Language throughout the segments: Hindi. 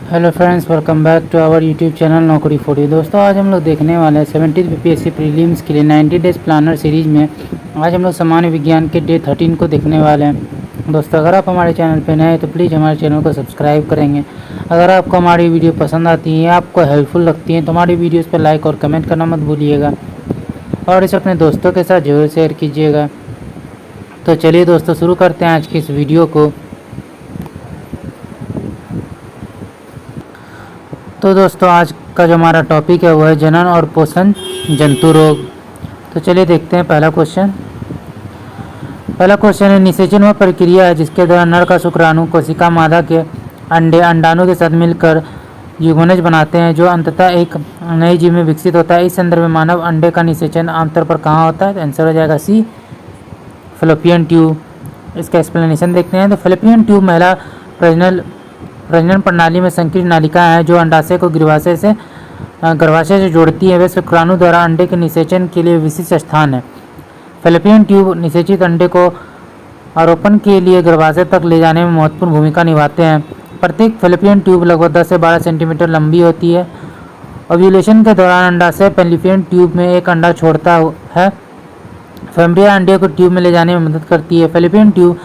Hello friends, welcome back to our YouTube channel Naukri for you. दोस्तों, आज हम लोग देखने वाले हैं 17th बीपीएससी प्रीलिम्स के लिए 90 डेज प्लानर सीरीज़ में आज हम लोग सामान्य विज्ञान के डे 13 को देखने वाले हैं। दोस्तों, अगर आप हमारे चैनल पर नए हैं तो प्लीज़ हमारे चैनल को सब्सक्राइब करेंगे। अगर आपको हमारी वीडियो पसंद आती है, आपको हेल्पफुल लगती है तो हमारी वीडियोज़ पर लाइक और कमेंट करना मत भूलिएगा और इसे अपने दोस्तों के साथ जरूर शेयर कीजिएगा। तो चलिए दोस्तों, शुरू करते हैं आज की इस वीडियो को। तो दोस्तों, आज का जो हमारा टॉपिक है वो है जनन और पोषण जंतु रोग। तो चलिए देखते हैं पहला क्वेश्चन है, निषेचन वह प्रक्रिया है जिसके दौरान नर का शुक्राणु कोशिका मादा के अंडाणु के साथ मिलकर युग्मनज बनाते हैं जो अंततः एक नई जीव में विकसित होता है। इस संदर्भ में मानव अंडे का निषेचन आमतौर पर कहाँ होता है? तो आंसर हो जाएगा सी, फैलोपियन ट्यूब। इसका एक्सप्लेनेशन देखते हैं। तो फैलोपियन ट्यूब महिला प्रजनन प्रणाली में संकीर्ण नालिकाएं हैं जो अंडाशय को गर्भाशय से जोड़ती है। वे शुक्राणु द्वारा अंडे के निषेचन के लिए विशिष्ट स्थान है। फैलोपियन ट्यूब निषेचित अंडे को आरोपण के लिए गर्भाशय तक ले जाने में महत्वपूर्ण भूमिका निभाते हैं। प्रत्येक फैलोपियन ट्यूब लगभग 10 से 12 सेंटीमीटर लंबी होती है। ओव्यूलेशन के दौरान अंडाशय फैलोपियन ट्यूब में एक अंडा छोड़ता है। फैम्ब्रिया अंडे को ट्यूब में ले जाने में मदद करती है। फैलोपियन ट्यूब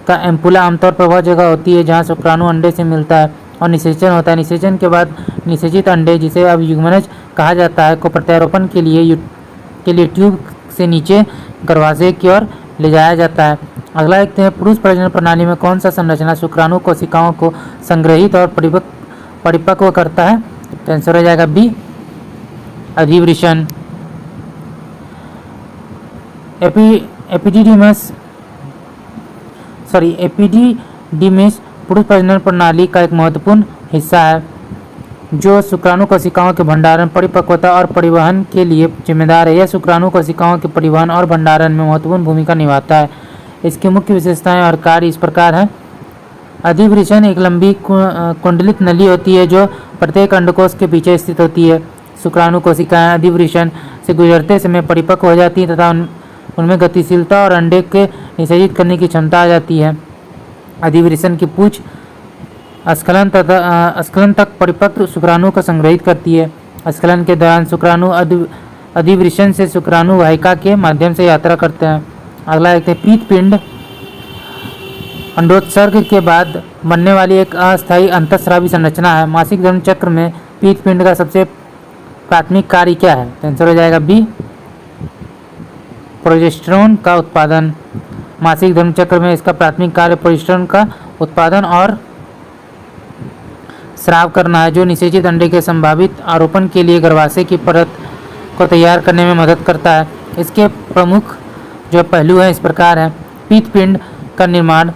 का एम्पुला आमतौर पर वह जगह होती है जहां शुक्राणु अंडे से मिलता है और निषेचन होता है। निषेचन के बाद निषेचित अंडे, जिसे अब युग्मनज कहा जाता है, को प्रत्यारोपण के लिए ट्यूब से नीचे गर्भाशय की ओर ले जाया जाता है। अगला देखते हैं, पुरुष प्रजनन प्रणाली में कौन सा संरचना शुक्राणु कोशिकाओं को संग्रहित और परिपक्व करता है? तो आंसर हो जाएगा बी, अधिवृषण। एपिडिडिमिस पुरुष प्रजनन प्रणाली का एक महत्वपूर्ण हिस्सा है जो शुक्राणु कोशिकाओं के भंडारण, परिपक्वता और परिवहन के लिए जिम्मेदार है। यह शुक्राणु कोशिकाओं के परिवहन और भंडारण में महत्वपूर्ण भूमिका निभाता है। इसकी मुख्य विशेषताएं और कार्य इस प्रकार हैं। अधिवृषण एक लंबी कुंडलित नली होती है जो प्रत्येक अंडकोश के पीछे स्थित होती है। शुक्राणु कोशिकाएं अधिवृषण से गुजरते समय परिपक्व हो जाती हैं तथा उनमें गतिशीलता और अंडे के निषेचित करने की क्षमता आ जाती है। अधिवृषण की पूंछ स्खलन तक परिपक्व शुक्राणु को संग्रहित करती है। स्खलन के दौरान शुक्राणु अधिवृषण से शुक्राणु वाहिका के माध्यम से यात्रा करते हैं। अगला एक पीतपिंड अंडोत्सर्ग के बाद बनने वाली एक अस्थायी अंतःस्रावी संरचना है। मासिक धर्म चक्र में पीतपिंड का सबसे प्राथमिक कार्य क्या है? आंसर हो जाएगा बी, प्रोजेस्टेरोन का उत्पादन। मासिक धर्म चक्र में इसका प्राथमिक कार्य प्रोजेस्टेरोन का उत्पादन और स्राव करना है जो निषेचित अंडे के संभावित आरोपण के लिए गर्भाशय की परत को तैयार करने में मदद करता है। इसके प्रमुख जो पहलू हैं इस प्रकार हैं। पीतपिंड का निर्माण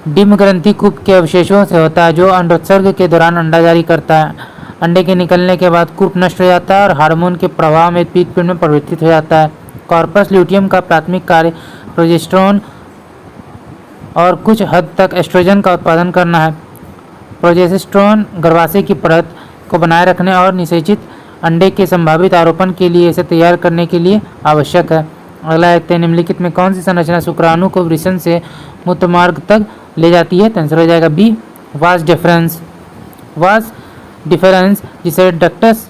डिम्ब ग्रंथि कूप के अवशेषों से होता है जो अंडोत्सर्ग के दौरान अंडा जारी करता है। अंडे के निकलने के बाद कूप नष्ट हो जाता है और हार्मोन के प्रभाव में पीतपिंड में परिवर्तित हो जाता है। कॉर्पस ल्यूटियम का प्राथमिक कार्य प्रोजेस्टेरोन और कुछ हद तक एस्ट्रोजन का उत्पादन करना है। प्रोजेस्टेरोन गर्भाशय की परत को बनाए रखने और निषेचित अंडे के संभावित आरोपण के लिए इसे तैयार करने के लिए आवश्यक है। अगला देखते हैं, निम्नलिखित में कौन सी संरचना शुक्राणु को वृषण से मूत्रमार्ग तक ले जाती है? आंसर हो जाएगा बी, वास डिफरेंस, जिसे डक्टस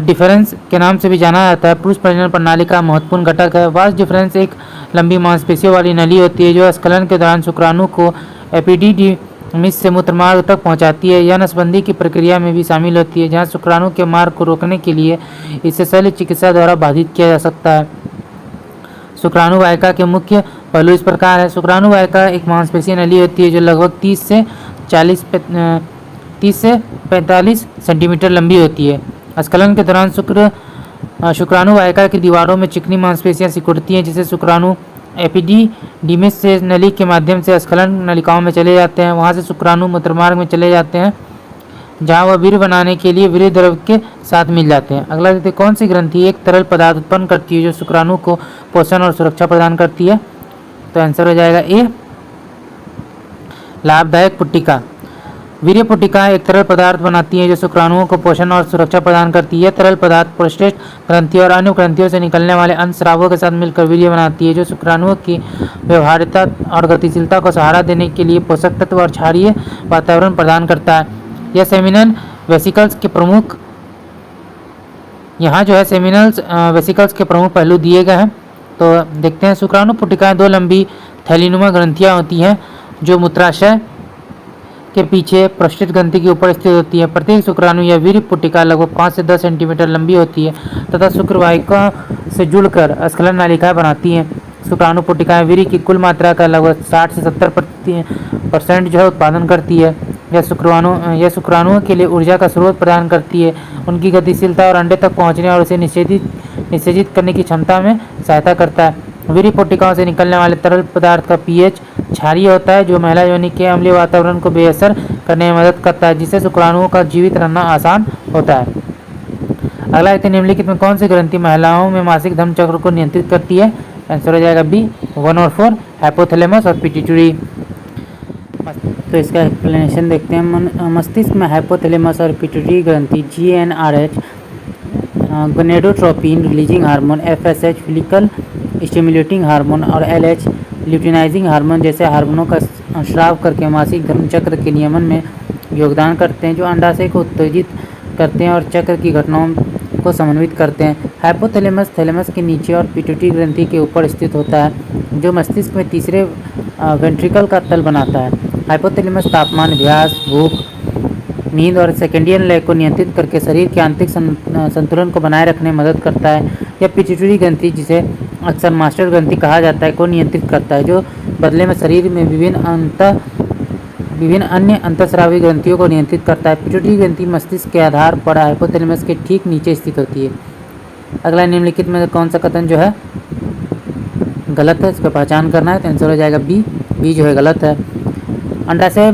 डिफरेंस के नाम से भी जाना जाता है, पुरुष प्रजनन प्रणाली का महत्वपूर्ण घटक है। वास डिफरेंस एक लंबी मांसपेशियों वाली नली होती है जो स्खलन के दौरान शुक्राणु को एपिडिडिमिस से मूत्रमार्ग तक पहुंचाती है। यह नसबंदी की प्रक्रिया में भी शामिल होती है जहां शुक्राणु के मार्ग को रोकने के लिए इसे शल्य चिकित्सा द्वारा बाधित किया जा सकता है। शुक्राणु वाहिका के मुख्य पहलू इस प्रकार है। शुक्राणु वाहिका एक मांसपेशीय नली होती है जो लगभग 30 से 45 सेंटीमीटर लंबी होती है। स्खलन के दौरान शुक्राणु वाहिका की दीवारों में चिकनी मांसपेशियां सिकुड़ती हैं जिसे शुक्राणु एपिडिडिमिस से नली के माध्यम से स्खलन नलिकाओं में चले जाते हैं। वहां से शुक्राणु मूत्रमार्ग में चले जाते हैं जहां वह वीर्य बनाने के लिए वीर्य द्रव के साथ मिल जाते हैं। अगला देखते हैं, कौन सी ग्रंथि एक तरल पदार्थ उत्पन्न करती है जो शुक्राणु को पोषण और सुरक्षा प्रदान करती है? तो आंसर हो जाएगा ए, लाभदायक पुट्टिका। वीर्य पुट्टिका एक तरल पदार्थ बनाती है जो शुक्राणुओं को पोषण और सुरक्षा प्रदान करती है। तरल पदार्थ प्रोस्टेट ग्रंथि और अन्य ग्रंथियों से निकलने वाले अंतस्रावों के साथ मिलकर वीर्य बनाती है जो शुक्राणुओं की व्यवहार्यता और गतिशीलता को सहारा देने के लिए पोषक तत्व और क्षारीय वातावरण प्रदान करता है। यह सेमिनल वेसिकल्स के प्रमुख यहाँ जो है सेमिनल्स वेसिकल्स के प्रमुख पहलू दिए गए हैं। तो देखते हैं, शुक्राणु पुटिकाएं दो लंबी थैलीनुमा ग्रंथियाँ होती हैं जो मूत्राशय के पीछे प्रोस्टेट ग्रंथि के ऊपर स्थित होती है। प्रत्येक शुक्राणु या वीर्य पुटिका लगभग 5 से 10 सेंटीमीटर लंबी होती है तथा शुक्रवाहिका से जुड़कर स्खलन नालिकाएं बनाती हैं। शुक्राणु पुटिकाएं वीर्य की कुल मात्रा का लगभग 60 से 70% जो है उत्पादन करती है। यह शुक्राणुओं के लिए ऊर्जा का स्रोत प्रदान करती है, उनकी गतिशीलता और अंडे तक पहुंचने और उसे निषेचित करने की क्षमता में सहायता करता है। वीर्य पुटिकाओं से निकलने वाले तरल पदार्थ का पीएच क्षारीय होता है, जो महिला योनि के अम्लीय वातावरण को बेअसर करने में मदद करता है, जिससे शुक्राणुओं का जीवित रहना आसान होता है। अगला है, निम्नलिखित में कौन सी ग्रंथि महिलाओं में मासिक धर्म चक्र को नियंत्रित करती है? आंसर हो जाएगा बी 1 और 4, हाइपोथैलेमस और पिट्यूटरी। तो इसका एक्सप्लेनेशन देखते हैं। मस्तिष्क में हाइपोथैलेमस और पिट्यूटरी ग्रंथि GnRH gonadotropin releasing hormone, FSH follicle stimulating hormone और LH ल्यूटिनाइजिंग हार्मोन जैसे हार्मोनों का स्राव करके मासिक धर्म चक्र के नियमन में योगदान करते हैं, जो अंडाशय को उत्तेजित करते हैं और चक्र की घटनाओं को समन्वित करते हैं। हाइपोथैलेमस थैलेमस के नीचे और पिट्यूटरी ग्रंथि के ऊपर स्थित होता है, जो मस्तिष्क में तीसरे वेंट्रिकल का तल बनाता है। हाइपोथैलेमस तापमान, अभ्यास, भूख, नींद और सेकेंडियन लय को नियंत्रित करके शरीर के आंतरिक संतुलन को बनाए रखने में मदद करता है। यह पिट्यूटरी ग्रंथि, जिसे अक्सर मास्टर ग्रंथि कहा जाता है, को नियंत्रित करता है, जो बदले में शरीर में विभिन्न अन्य अंतःस्रावी ग्रंथियों को नियंत्रित करता है। पिट्यूटरी ग्रंथि मस्तिष्क के आधार पर हाइपोथैलेमस के ठीक नीचे स्थित होती है। अगला, निम्नलिखित में कौन सा कथन जो है गलत है, इसका पहचान करना है। तो आंसर हो जाएगा बी जो है गलत है। अंडाशय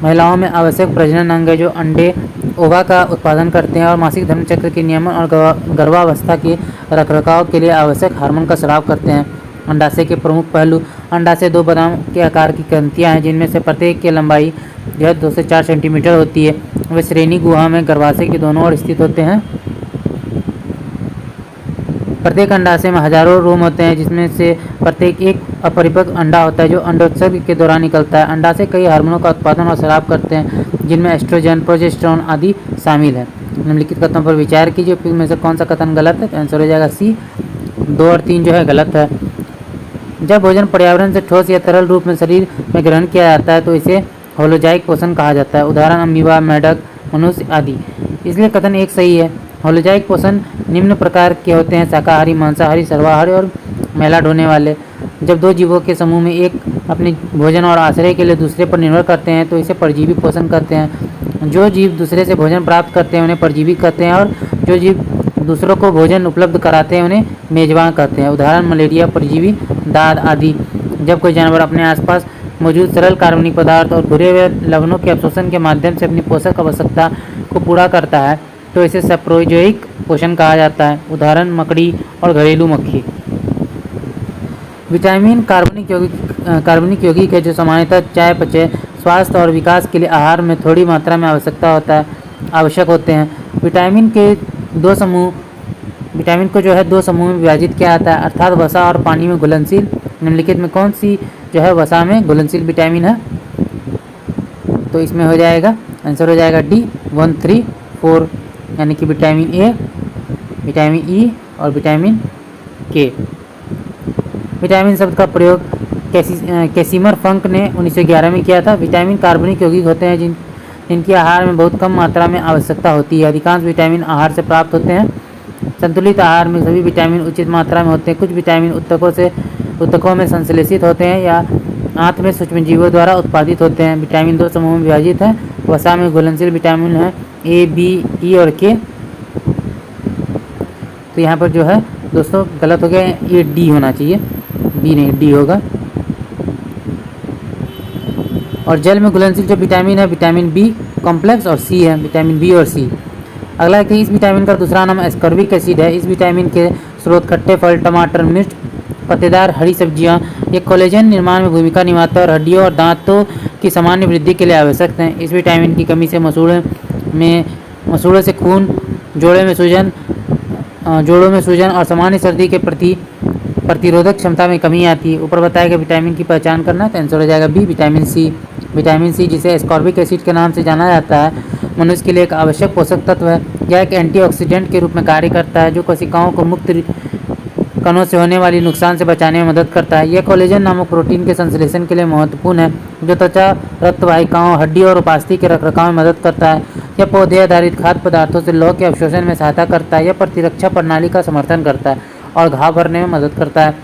महिलाओं में आवश्यक प्रजनन अंग है, जो अंडे ओवा का उत्पादन करते हैं और मासिक धर्म चक्र के नियमन और गर्भावस्था के रखरखाव के लिए आवश्यक हार्मोन का स्राव करते हैं। अंडाशय के प्रमुख पहलू: अंडाशय 2 बादाम के आकार की ग्रंथियां हैं, जिनमें से प्रत्येक की लंबाई जो है 2 से 4 सेंटीमीटर होती है। वे श्रेणी गुहा में गर्भाशय के दोनों ओर स्थित होते हैं। प्रत्येक अंडाशय में हजारों रोम होते हैं, जिसमें से प्रत्येक एक अपरिपक्व अंडा होता है, जो अंडोत्सर्ग के दौरान निकलता है। अंडाशय कई हार्मोनों का उत्पादन और स्राव करते हैं, जिनमें एस्ट्रोजन, प्रोजेस्टेरोन आदि शामिल है। निम्नलिखित कथनों पर विचार कीजिए, फिर में से कौन सा कथन गलत है? तो आंसर हो जाएगा सी 2 और 3 जो है गलत है। जब भोजन पर्यावरण से ठोस या तरल रूप में शरीर में ग्रहण किया जाता है तो इसे होलोजाइक पोषण कहा जाता है। उदाहरण अमीबा, मेढक, मनुष्य आदि। इसलिए कथन एक सही है। होलोजाइक पोषण निम्न प्रकार के होते हैं: शाकाहारी, मांसाहारी, सर्वाहारी और मैला ढोने वाले। जब दो जीवों के समूह में एक अपने भोजन और आश्रय के लिए दूसरे पर निर्भर करते हैं तो इसे परजीवी पोषण कहते हैं। जो जीव दूसरे से भोजन प्राप्त करते हैं उन्हें परजीवी कहते हैं, और जो जीव दूसरों को भोजन उपलब्ध कराते हैं उन्हें मेजबान कहते हैं। उदाहरण मलेरिया परजीवी, दाद आदि। जब कोई जानवर अपने आसपास मौजूद सरल कार्बनिक पदार्थ और घुले हुए लवणों के अवशोषण के माध्यम से अपनी पोषक आवश्यकता को पूरा करता है तो इसे सप्रोजोइक पोषण कहा जाता है। उदाहरण मकड़ी और घरेलू मक्खी। विटामिन कार्बनिक यौगिक है, जो सामान्यतः चयापचय, स्वास्थ्य और विकास के लिए आहार में थोड़ी मात्रा में आवश्यक होते हैं। विटामिन को जो है 2 समूह में विभाजित किया जाता है, अर्थात वसा और पानी में घुलनशील। निम्नलिखित में कौन सी जो है वसा में घुलनशील विटामिन है? तो इसमें हो जाएगा आंसर हो जाएगा डी 1, 3, 4, यानी कि विटामिन ए, विटामिन ई और विटामिन के। विटामिन शब्द का प्रयोग कैसिमर फंक ने 1911 में किया था। विटामिन कार्बनिक यौगिक होते हैं जिनकी आहार में बहुत कम मात्रा में आवश्यकता होती है। अधिकांश विटामिन आहार से प्राप्त होते हैं। संतुलित आहार में सभी विटामिन उचित मात्रा में होते हैं। कुछ विटामिन ऊतकों में संश्लेषित होते हैं या आंत में सूक्ष्मजीवों द्वारा उत्पादित होते हैं। विटामिन 2 समूह में विभाजित है। वसा में घुलनशील विटामिन है ए, बी, ई और के। तो यहाँ पर जो है दोस्तों गलत हो गया, ये डी होना चाहिए, बी नहीं डी होगा। और जल में घुलनशील जो विटामिन है विटामिन बी कॉम्प्लेक्स और सी है, विटामिन बी और सी। अगला है कि इस विटामिन का दूसरा नाम एस्कॉर्बिक एसिड है। इस विटामिन के स्रोत खट्टे फल, टमाटर, मिर्च, पत्तेदार हरी सब्जियां। ये कोलेजन निर्माण में भूमिका निभाता है और हड्डियों और दांतों की सामान्य वृद्धि के लिए आवश्यक हैं। इस विटामिन की कमी से मसूड़ों से खून, जोड़ों में सूजन और सामान्य सर्दी के प्रति प्रतिरोधक क्षमता में कमी आती है। ऊपर बताया गया विटामिन की पहचान करना, तो आंसर हो जाएगा B vitamin C. Vitamin C जिसे एस्कॉर्बिक एसिड के नाम से जाना जाता है, मनुष्य के लिए एक आवश्यक पोषक तत्व है। यह एक एंटीऑक्सीडेंट के रूप में कार्य करता है जो कोशिकाओं को मुक्त कणों से होने वाली नुकसान से बचाने में मदद करता है। यह कोलेजन नामक प्रोटीन के संश्लेषण के लिए महत्वपूर्ण है, जो त्वचा, रक्त वाहिकाओं, हड्डी और उपास्थि के रखरखाव में मदद करता है। यह पौधे आधारित खाद्य पदार्थों से लौह के अवशोषण में सहायता करता है। यह प्रतिरक्षा प्रणाली का समर्थन करता है और घाव भरने में मदद करता है।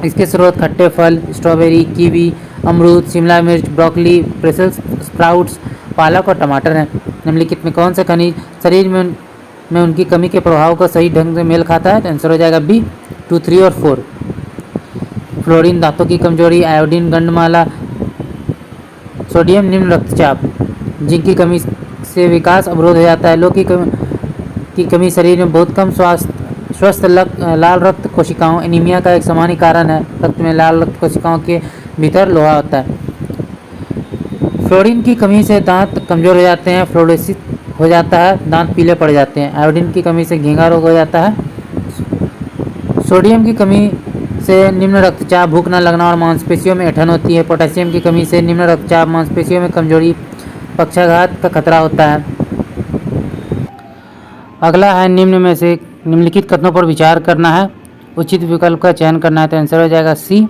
इसके स्रोत खट्टे फल, स्ट्रॉबेरी, कीवी, अमरूद, शिमला मिर्च, ब्रोकली, ब्रसेल्स स्प्राउट्स, पालक और टमाटर हैं। निम्नलिखित में कौन सा खनिज शरीर में उनकी कमी के प्रभाव को सही ढंग से मेल खाता है? तो आंसर हो जाएगा बी 2, 3 और 4। फ्लोरीन दांतों की कमजोरी, आयोडीन गंधमाला, सोडियम निम्न रक्तचाप, जिंक की कमी से विकास अवरोध हो जाता है। लोह की कमी शरीर में बहुत कम स्वस्थ लाल रक्त कोशिकाओं, एनीमिया का एक सामान्य कारण है। रक्त में लाल रक्त कोशिकाओं के भीतर लोहा होता है। फ्लोरीन की कमी से दांत कमजोर हो जाते हैं, फ्लोरोसिस हो जाता है, दांत पीले पड़ जाते हैं। आयोडीन की कमी से घेंघा रोग हो जाता है। सोडियम की कमी से निम्न रक्तचाप, भूख न लगना और मांसपेशियों में ऐंठन होती है। पोटेशियम की कमी से निम्न रक्तचाप, मांसपेशियों में कमजोरी, पक्षाघात का खतरा होता है। अगला है निम्नलिखित कथनों पर विचार करना है, उचित विकल्प का चयन करना है। तो आंसर हो जाएगा सी।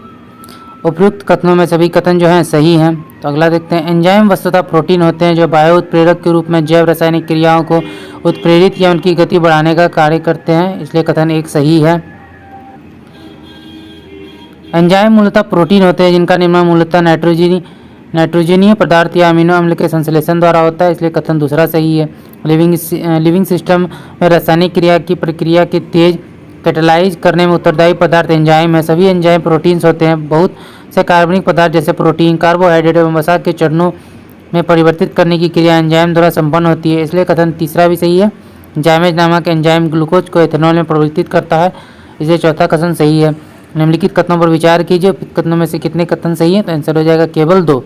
उपयुक्त कथनों में सभी कथन जो हैं सही हैं। तो अगला देखते हैं। एंजाइम वस्तुतः प्रोटीन होते हैं जो बायो उत्प्रेरक के रूप में जैव रासायनिक क्रियाओं को उत्प्रेरित या उनकी गति बढ़ाने का कार्य करते हैं, इसलिए कथन एक सही है। एंजाइम मूलतः प्रोटीन होते हैं जिनका निर्माण मूलतः नाइट्रोजनीय पदार्थ या अमीनो अम्ल के संश्लेषण द्वारा होता है, इसलिए कथन दूसरा सही है। लिविंग सिस्टम में रासायनिक क्रिया की प्रक्रिया के तेज कैटालाइज करने में उत्तरदायी पदार्थ एंजाइम है। सभी एंजाइम प्रोटीन्स होते हैं। बहुत से कार्बनिक पदार्थ जैसे प्रोटीन, कार्बोहाइड्रेट एवं वसा के चरणों में परिवर्तित करने की क्रिया एंजाइम द्वारा संपन्न होती है, इसलिए कथन तीसरा भी सही है। जाइमेज नामक एंजाइम ग्लूकोज को एथेनॉल में परिवर्तित करता है, इसलिए चौथा कथन सही है। निम्नलिखित कथनों पर विचार कीजिए, कथनों में से कितने कथन सही हैं? तो आंसर हो जाएगा केवल 2।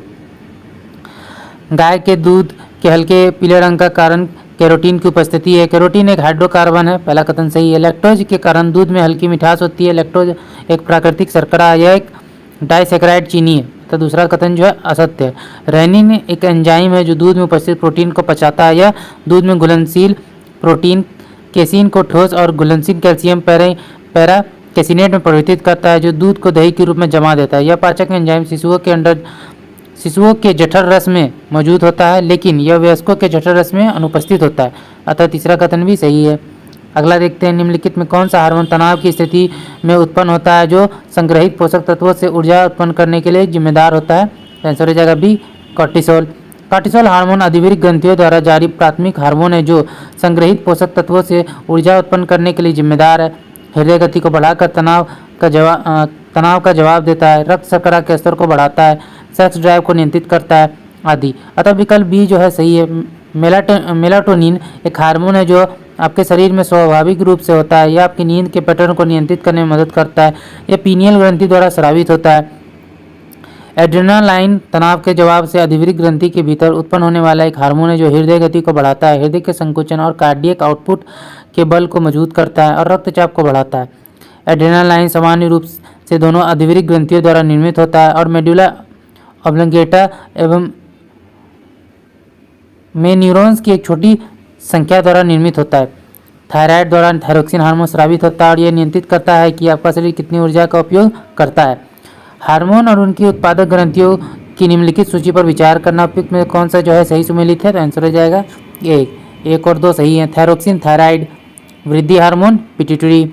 गाय के दूध के हल्के पीले रंग का कारण कैरोटीन की उपस्थिति है। कैरोटीन एक हाइड्रोकार्बन है, पहला कथन सही है। लैक्टोज के कारण दूध में हल्की मिठास होती है। लैक्टोज एक प्राकृतिक शर्करा है, यह एक डाइसैकेराइड चीनी है, तो दूसरा कथन जो है असत्य है। रेनिन एक एंजाइम है जो दूध में उपस्थित प्रोटीन को पचाता है। यह दूध में घुलनशील प्रोटीन केसिन को ठोस और घुलनशील कैल्शियम पैरा कैसिनेट में परिवर्तित करता है, जो दूध को दही के रूप में जमा देता है। यह पाचक एंजाइम शिशुओं के जठर रस में मौजूद होता है, लेकिन यह वयस्कों के जठर रस में अनुपस्थित होता है, अतः तीसरा कथन भी सही है। अगला देखते हैं। निम्नलिखित में कौन सा हार्मोन तनाव की स्थिति में उत्पन्न होता है जो संग्रहित पोषक तत्वों से ऊर्जा उत्पन्न करने के लिए जिम्मेदार होता है? आंसर हो जाएगा बी कॉर्टिसोल। कॉर्टिसोल हार्मोन अधिवृक्क ग्रंथियों द्वारा जारी प्राथमिक हार्मोन है जो संग्रहित पोषक तत्वों से ऊर्जा उत्पन्न करने के लिए जिम्मेदार है। हृदय गति को बढ़ाकर तनाव का जवाब देता है, रक्त शर्करा के स्तर को बढ़ाता है, सेक्स ड्राइव को नियंत्रित करता है आदि। अतः विकल्प बी जो है सही है। मेलाटोनिन एक हार्मोन है जो आपके शरीर में स्वाभाविक रूप से होता है। यह आपकी नींद के पैटर्न को नियंत्रित करने में मदद करता है। यह पीनियल ग्रंथि द्वारा स्रावित होता है। एड्रेनालाइन तनाव के जवाब से अधिवृक्क ग्रंथि के भीतर उत्पन्न होने वाला एक हार्मोन है जो हृदय गति को बढ़ाता है, हृदय के संकुचन और कार्डियक आउटपुट के बल को मजबूत करता है और रक्तचाप को बढ़ाता है। एड्रेनालाइन सामान्य रूप से दोनों अधिवृक्क ग्रंथियों द्वारा निर्मित होता है और मेडुला ऑब्लंगेटा एवं में न्यूरॉन्स की एक छोटी संख्या द्वारा निर्मित होता है। थायराइड द्वारा थायरोक्सिन हार्मोन स्रावित होता है और यह नियंत्रित करता है कि आपका शरीर कितनी ऊर्जा का उपयोग करता है। हार्मोन और उनकी उत्पादक ग्रंथियों की निम्नलिखित सूची पर विचार करना। उपयुक्त में कौन सा जो है सही सुमेलित है? तो आंसर हो जाएगा एक और 2 सही है। थायरोक्सिन थायराइड, वृद्धि हार्मोन पिट्यूटरी।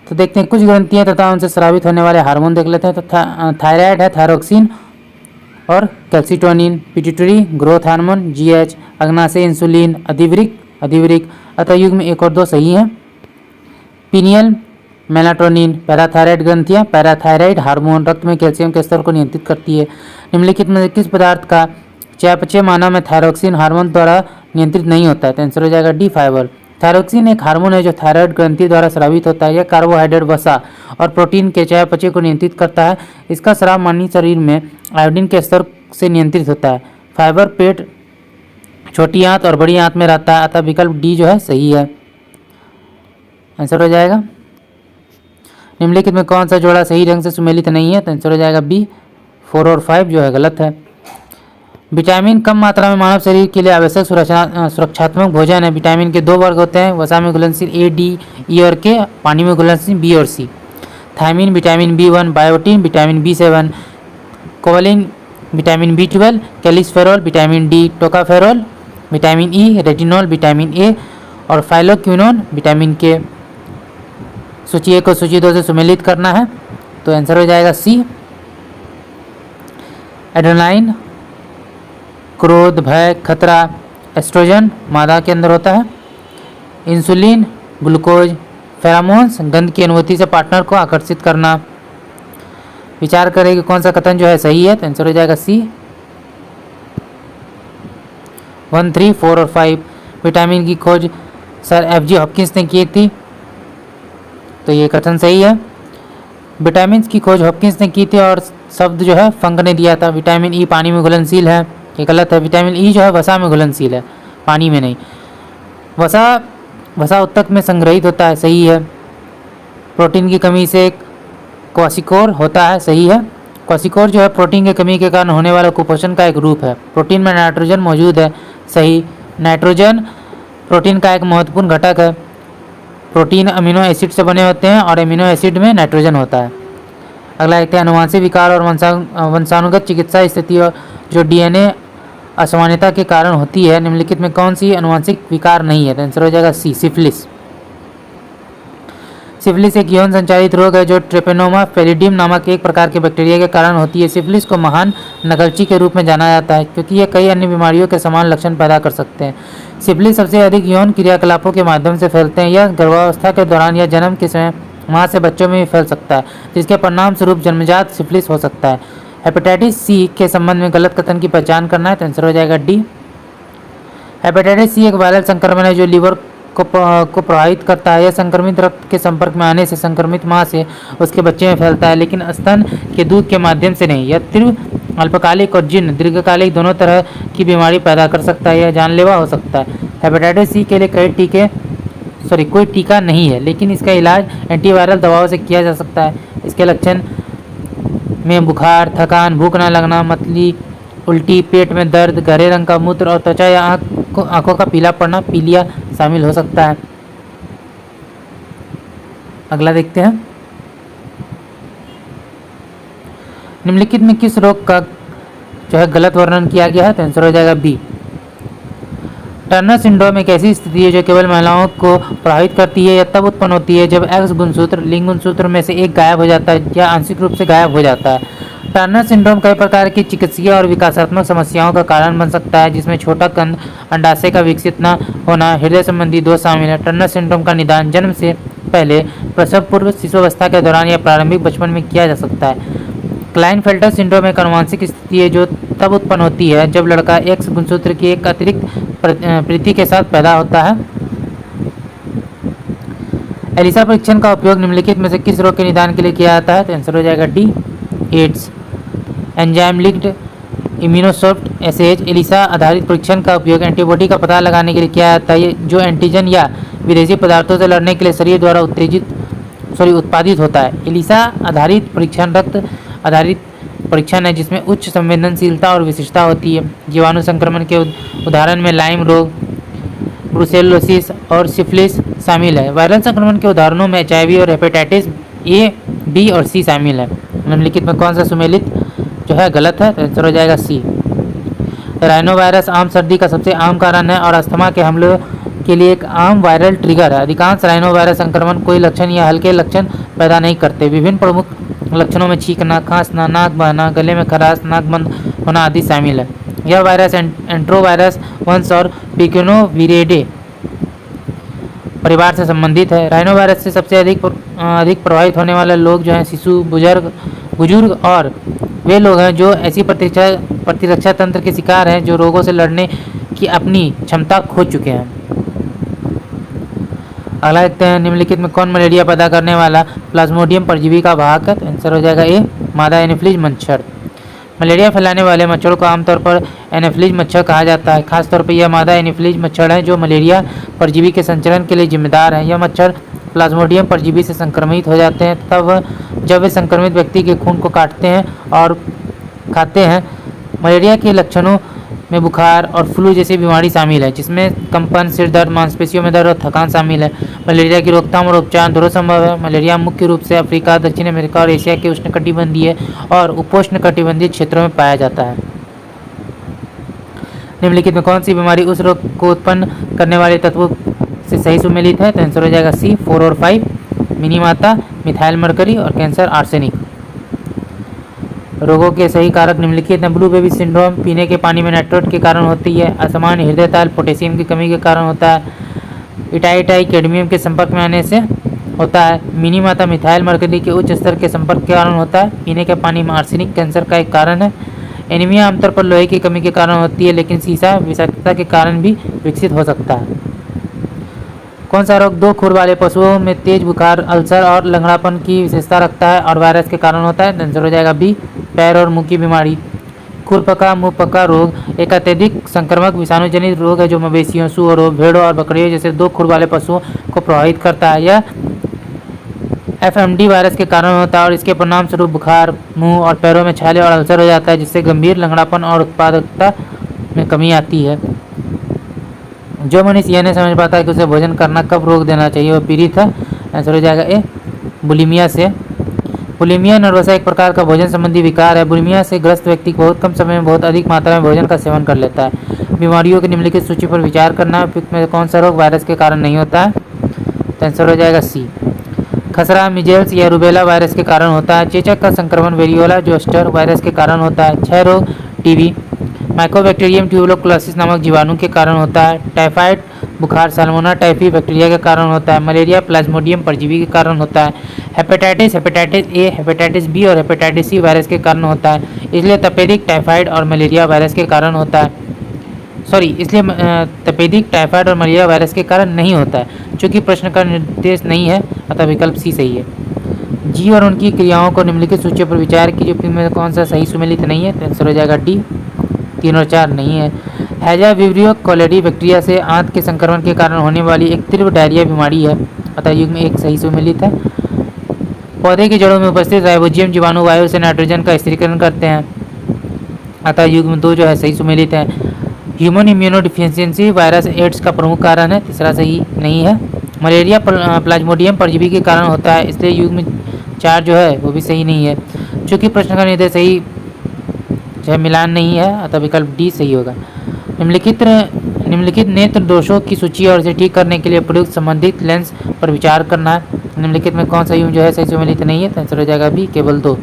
तो देखते हैं कुछ ग्रंथियां तथा उनसे स्रावित होने वाले हार्मोन देख लेते हैं। तो थायराइड है थायरोक्सिन और calcitonin, pituitary growth hormone GH, अग्नाशय इंसुलिन, अधिवृक्क। अतः युग्म 1 और 2 सही है। पीनियल मेलाटोनिन, पैराथायराइड ग्रंथियां पैराथायराइड हार्मोन रक्त में कैल्शियम के स्तर को नियंत्रित करती है। निम्नलिखित में किस पदार्थ का चयापचय मानव में थायरोक्सिन हार्मोन द्वारा नियंत्रित नहीं होता है? तो आंसर हो जाएगा डी फाइबर। थायरोक्सिन एक हार्मोन है जो थायराइड ग्रंथि द्वारा स्रावित होता है। यह कार्बोहाइड्रेट, वसा और प्रोटीन के चयापचय को नियंत्रित करता है। इसका स्राव मानवीय शरीर में आयोडीन के स्तर से नियंत्रित होता है। फाइबर पेट, छोटी आंत और बड़ी आंत में रहता है, अतः विकल्प डी जो है सही है। आंसर हो जाएगा। निम्नलिखित में कौन सा जोड़ा सही ढंग से सुमेलित नहीं है? तो आंसर हो जाएगा बी 4 और 5 जो है गलत है। विटामिन कम मात्रा में मानव शरीर के लिए आवश्यक सुरक्षात्मक भोजन है। विटामिन के 2 वर्ग होते हैं, वसा में घुलनशील ए, डी, ई और के, पानी में घुलनशील बी और C. Thiamine, vitamin B one, biotin, vitamin बी7, कोवलिन, विटामिन बी12, calciferol, vitamin D, tocopherol, vitamin E, retinol, vitamin A और फाइलोक्विनोन, विटामिन के। सूची 1 को सूची 2 से सुमेलित करना है तो आंसर हो जाएगा सी। एड्रेनालाइन क्रोध, भय, खतरा, एस्ट्रोजन मादा के अंदर होता है। इंसुलिन, ग्लूकोज, फेरामोन्स गंध की अनुभूति से पार्टनर को आकर्षित करना। विचार करें कि कौन सा कथन जो है सही है तो आंसर हो जाएगा सी। 1, 3, 4 और 5। विटामिन की खोज सर एफ.जी. हॉपकिंस ने की थी तो ये कथन सही है। विटामिन की खोज हॉपकिंस ने की थी और शब्द जो है फंक ने दिया था। विटामिन ई पानी में घुलनशील है, ये गलत है। विटामिन ई जो है वसा में घुलनशील है, पानी में नहीं। वसा उत्तक में संग्रहित होता है, सही है। प्रोटीन की कमी से क्वासिकोर होता है, सही है। क्वासिकोर जो है प्रोटीन की कमी के कारण होने वाला कुपोषण का एक रूप है। प्रोटीन में नाइट्रोजन मौजूद है, सही। नाइट्रोजन प्रोटीन का एक महत्वपूर्ण घटक है। प्रोटीन अमीनो एसिड से बने होते हैं और अमीनो एसिड में नाइट्रोजन होता है। अगला देखते हैं अनुवांशिक विकार और वंशानुगत चिकित्सा स्थिति जो डीएनए असामान्यता के कारण होती है, निम्नलिखित में कौन सी अनुवांशिक विकार नहीं है तो आंसर हो जाएगा सी, सिफिलिस। सिफिलिस एक यौन संचालित रोग है जो ट्रेपेनोमा पेलिडियम नामक एक प्रकार के बैक्टीरिया के कारण होती है। सिफिलिस को महान नकलची के रूप में जाना जाता है क्योंकि यह कई अन्य बीमारियों के समान लक्षण पैदा कर सकते हैं। सिफिलिस सबसे अधिक यौन क्रियाकलापों के माध्यम से फैलते हैं। यह गर्भावस्था के दौरान या जन्म के समय माँ से बच्चों में भी फैल सकता है, जिसके परिणाम स्वरूप जन्मजात सिफिलिस हो सकता है। हेपेटाइटिस सी के संबंध में गलत कथन की पहचान करना है तो आंसर हो जाएगा डी। हेपेटाइटिस सी एक वायरल संक्रमण है जो लीवर को प्रभावित करता है। यह संक्रमित रक्त के संपर्क में आने से संक्रमित माँ से उसके बच्चे में फैलता है, लेकिन स्तन के दूध के माध्यम से नहीं। यह तीव्र, अल्पकालिक और जीर्ण दीर्घकालिक दोनों तरह की बीमारी पैदा कर सकता है। यह जानलेवा हो सकता है। हेपेटाइटिस सी के लिए कोई टीका नहीं है, लेकिन इसका इलाज एंटीवायरल दवाओं से किया जा सकता है। इसके लक्षण में बुखार, थकान, भूख न लगना, मतली, उल्टी, पेट में दर्द, गहरे रंग का मूत्र और त्वचा या आंखों का पीला पड़ना, पीलिया शामिल हो सकता है। अगला देखते हैं, निम्नलिखित में किस रोग का जो है गलत वर्णन किया गया है तो आंसर हो जाएगा बी। टर्नर सिंड्रोम एक ऐसी स्थिति है जो केवल महिलाओं को प्रभावित करती है या तब उत्पन्न होती है जब एक्स गुणसूत्र लिंग गुणसूत्र में से एक गायब हो जाता है या आंशिक रूप से गायब हो जाता है। टर्नर सिंड्रोम कई प्रकार की चिकित्सीय और विकासात्मक समस्याओं का कारण बन सकता है, जिसमें छोटा कंद, अंडाशय का विकसित न होना, हृदय संबंधी दोष शामिल है। टर्नर सिंड्रोम का निदान जन्म से पहले, प्रसव पूर्व, शिशुअवस्था के दौरान या प्रारंभिक बचपन में किया जा सकता है। क्लाइनफेल्टर सिंड्रोम एक आनुवंशिक स्थिति है जो तब उत्पन्न होती है जब लड़का एक्स गुणसूत्र की एक अतिरिक्त प्रति के साथ पैदा होता है। एलिसा परीक्षण का उपयोग निम्नलिखित में से किस रोग के निदान के लिए किया जाता है तो आंसर हो जाएगा D, AIDS. Enzyme linked immunosorbent assay ELISA आधारित परीक्षण का उपयोग एंटीबॉडी का पता लगाने के लिए किया जाता है जो एंटीजन या विदेशी पदार्थों से लड़ने के लिए शरीर द्वारा उत्पादित होता है। एलिसा आधारित परीक्षण रक्त आधारित परीक्षण है जिसमें उच्च संवेदनशीलता और विशिष्टता होती है। जीवाणु संक्रमण के उदाहरण में लाइम रोग, ब्रुसेलोसिस और सिफिलिस शामिल है। वायरल संक्रमण के उदाहरणों में एचआईवी और हेपेटाइटिस ए, बी और सी शामिल है। निम्नलिखित में कौन सा सुमेलित जो है गलत है तो आंसर हो जाएगा सी। राइनोवायरस आम सर्दी का सबसे आम कारण है और अस्थमा के हमलों के लिए एक आम वायरल ट्रिगर है। अधिकांश राइनोवायरस संक्रमण कोई लक्षण या हल्के लक्षण पैदा नहीं करते। विभिन्न प्रमुख लक्षणों में छींकना, खांसना, नाक बहना, गले में खराश, नाक बंद होना आदि शामिल है। यह वायरस एंट्रोवायरस वंश और पिक्योनोविरिडे परिवार से संबंधित है। राइनोवायरस से सबसे अधिक प्रभावित होने वाले लोग जो हैं शिशु, बुजुर्ग और वे लोग हैं जो ऐसी प्रतिरक्षा तंत्र के शिकार हैं जो रोगों से लड़ने की अपनी क्षमता खो चुके हैं। अगला देखते हैं, निम्नलिखित में कौन मलेरिया पैदा करने वाला प्लाज्मोडियम परजीवी का वाहक है तो आंसर हो जाएगा ए, मादा एनोफिलीज मच्छर। मलेरिया फैलाने वाले मच्छरों को आमतौर पर एनोफिलीज मच्छर कहा जाता है। खासतौर पर यह मादा एनोफिलीज मच्छर है जो मलेरिया परजीवी के संचरण के लिए जिम्मेदार है। यह मच्छर प्लाज्मोडियम परजीवी से संक्रमित हो जाते हैं तब जब वे संक्रमित व्यक्ति के खून को काटते हैं और खाते हैं। मलेरिया के लक्षणों में बुखार और फ्लू जैसी बीमारी शामिल है, जिसमें कंपन, सिर दर्द, मांसपेशियों में दर्द और थकान शामिल है। मलेरिया की रोकथाम और उपचार दोनों संभव है। मलेरिया मुख्य रूप से अफ्रीका, दक्षिण अमेरिका और एशिया के उष्णकटिबंधीय और उपोष्णकटिबंधीय क्षेत्रों में पाया जाता है। निम्नलिखित में कौन सी बीमारी उस रोग को उत्पन्न करने वाले तत्वों से सही सुमेलित है? तो आंसर हो जाएगा सी 4 और 5, मिनीमाता, मिथाइल मरकरी और कैंसर आर्सेनिक। रोगों के सही कारक निम्नलिखित हैं। ब्लू बेबी सिंड्रोम पीने के पानी में नाइट्रेट के कारण होती है। असामान्य हृदय ताल पोटेशियम की कमी के कारण होता है। इटाइटाई कैडमियम के संपर्क में आने से होता है। मिनीमाता मिथाइल मरकरी के उच्च स्तर के संपर्क के कारण होता है। पीने के पानी में आर्सेनिक कैंसर का एक कारण है। एनीमिया आमतौर पर लोहे की कमी के कारण होती है, लेकिन सीसा विषाक्तता के कारण भी विकसित हो सकता है। कौन सा रोग 2 खुर वाले पशुओं में तेज बुखार, अल्सर और लंगड़ापन की विशेषता रखता है और वायरस के कारण होता है? आंसर हो जाएगा बी, पैर और मुंह की बीमारी। खुरपका मुंह पका रोग एक अत्यधिक संक्रामक विषाणुजनित रोग है जो मवेशियों, सुअरों, भेड़ों और बकरियों जैसे 2 खुर वाले पशुओं को प्रभावित करता है। यह FMD वायरस के कारण होता है और इसके परिणाम स्वरूप बुखार, मुंह और पैरों में छाले और अल्सर हो जाता है, जिससे गंभीर लंगड़ापन और उत्पादकता में कमी आती है। जो मनुष्य यह नहीं समझ पाता है कि उसे भोजन करना कब रोक देना चाहिए, वह पीड़ित है। आंसर हो जाएगा ए, बुलिमिया से। बुलिमिया नर्वसा एक प्रकार का भोजन संबंधी विकार है। बुलिमिया से ग्रस्त व्यक्ति बहुत कम समय में बहुत अधिक मात्रा में भोजन का सेवन कर लेता है। बीमारियों की निम्नलिखित सूची पर विचार करना। उपयुक्त में कौन सा रोग वायरस के कारण नहीं होता है? तो आंसर हो जाएगा सी, खसरा, मिजेल्स या रूबेला वायरस के कारण होता है। चेचक का संक्रमण वेरियोला जोस्टर वायरस के कारण होता है। क्षय रोग टीबी माइकोबैक्टीरियम ट्यूबरकुलोसिस नामक जीवाणु के कारण होता है। टाइफाइड बुखार साल्मोना टाइफी बैक्टीरिया के कारण होता है। मलेरिया प्लाज्मोडियम परजीवी के कारण होता है। हेपेटाइटिस ए, हेपेटाइटिस बी और हेपेटाइटिस सी वायरस के कारण होता है। इसलिए तपेदिक टाइफाइड और मलेरिया वायरस के कारण होता है। इसलिए तपेदिक टाइफाइड और मलेरिया वायरस के कारण नहीं होता है। चूंकि प्रश्न का निर्देश नहीं है, अतः विकल्प सी सही है। जीव और उनकी क्रियाओं को निम्नलिखित सूची पर विचार कीजिए, में कौन सा सही सुमेलित नहीं है? तो आंसर हो जाएगा डी, 3 और 4 नहीं है। हैजा विब्रियो कोलेडी बैक्टीरिया से आंत के संक्रमण के कारण होने वाली एक तीव्र डायरिया बीमारी है, अतः युग्म में एक सही सुमेलित है। पौधे की जड़ों में उपस्थित राइबोजियम जीवाणु वायु से नाइट्रोजन का स्थिरीकरण करते हैं, अतः युग्म 2 जो है सही सुमेलित है। ह्यूमन इम्यूनोडिफिशियंसी वायरस एड्स का प्रमुख कारण है, तीसरा सही नहीं है। मलेरिया प्लाज्मोडियम परजीवी के कारण होता है, इसलिए युग्म 4 जो है वो भी सही नहीं है। चूँकि प्रश्न का निर्देश सही जो मिलान नहीं है, अतः विकल्प डी सही होगा। निम्नलिखित नेत्र दोषों की सूची और इसे ठीक करने के लिए प्रयुक्त संबंधित लेंस पर विचार करना है। निम्नलिखित में कौन सा युग्म जो है सही सुमेलित नहीं है? तो आंसर हो जाएगा बी, केवल 2।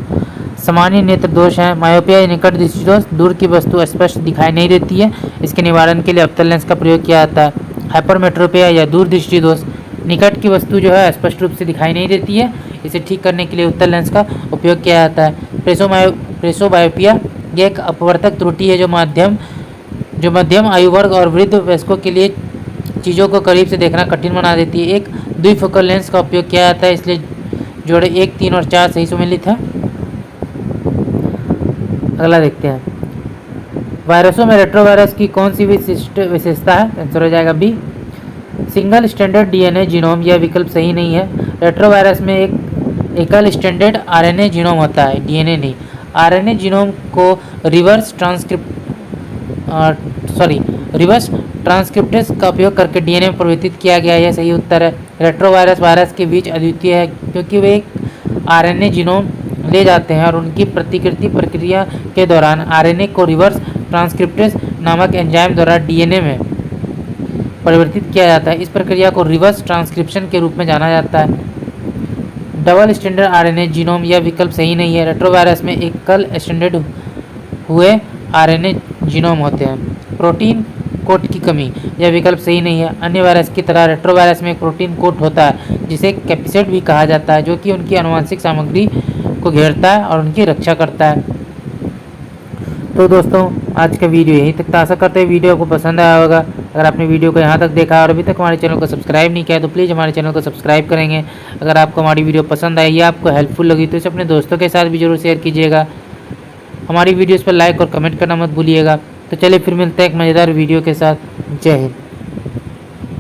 सामान्य नेत्र दोष हैं। मायोपिया या निकट दृष्टि दोष, दूर की वस्तु स्पष्ट दिखाई नहीं देती है, इसके निवारण के लिए अवतल लेंस का प्रयोग किया जाता है। हाइपरमेट्रोपिया या दूर दृष्टि दोष, निकट की वस्तु जो है स्पष्ट रूप से दिखाई नहीं देती है, इसे ठीक करने के लिए उत्तल लेंस का उपयोग किया जाता है। प्रेसोबायोपिया यह एक अपवर्तक त्रुटि है जो मध्यम आयु वर्ग और वृद्ध वयस्कों के लिए चीज़ों को करीब से देखना कठिन बना देती है। एक द्विफोकल लेंस का उपयोग किया जाता है, इसलिए जोड़े 1, 3 और 4 सही सुमेलित है। अगला देखते हैं, वायरसों में रेट्रोवायरस की कौन सी विशेषता है? आंसर हो जाएगा B, single standard DNA genome. यह विकल्प सही नहीं है। रेट्रोवायरस में एक एकल स्टैंडर्ड आरएनए जीनोम होता है, डीएनए नहीं। आरएनए जीनोम को रिवर्स ट्रांसक्रिप्टेस का उपयोग करके डीएनए में परिवर्तित किया गया है, यह सही उत्तर है। रेट्रोवायरस वायरस के बीच अद्वितीय है क्योंकि वे एक आरएनए जीनोम ले जाते हैं और उनकी प्रतिकृति प्रक्रिया के दौरान आरएनए को रिवर्स ट्रांसक्रिप्टेस नामक एंजाइम द्वारा डीएनए में परिवर्तित किया जाता है। इस प्रक्रिया को रिवर्स ट्रांसक्रिप्शन के रूप में जाना जाता है। डबल स्टैंडर्ड आरएनए जीनोम, यह विकल्प सही नहीं है। रेट्रोवायरस में एकल स्टैंडर्ड हुए आरएनए जीनोम होते हैं। प्रोटीन कोट की कमी, यह विकल्प सही नहीं है। अन्य वायरस की तरह रेट्रोवायरस में एक प्रोटीन कोट होता है जिसे कैप्सिड भी कहा जाता है, जो कि उनकी आनुवंशिक सामग्री को घेरता है और उनकी रक्षा करता है। तो दोस्तों, आज का वीडियो यहीं तक था। आशा करते हैं वीडियो आपको पसंद आया होगा। अगर आपने वीडियो को यहाँ तक देखा और अभी तक हमारे चैनल को सब्सक्राइब नहीं किया तो प्लीज़ हमारे चैनल को सब्सक्राइब करेंगे। अगर आपको हमारी वीडियो पसंद आई या आपको हेल्पफुल लगी तो इसे अपने दोस्तों के साथ भी जरूर शेयर कीजिएगा। हमारी वीडियोज़ पर लाइक और कमेंट करना मत भूलिएगा। तो चलिए फिर मिलते हैं एक मज़ेदार वीडियो के साथ। जय हिंद।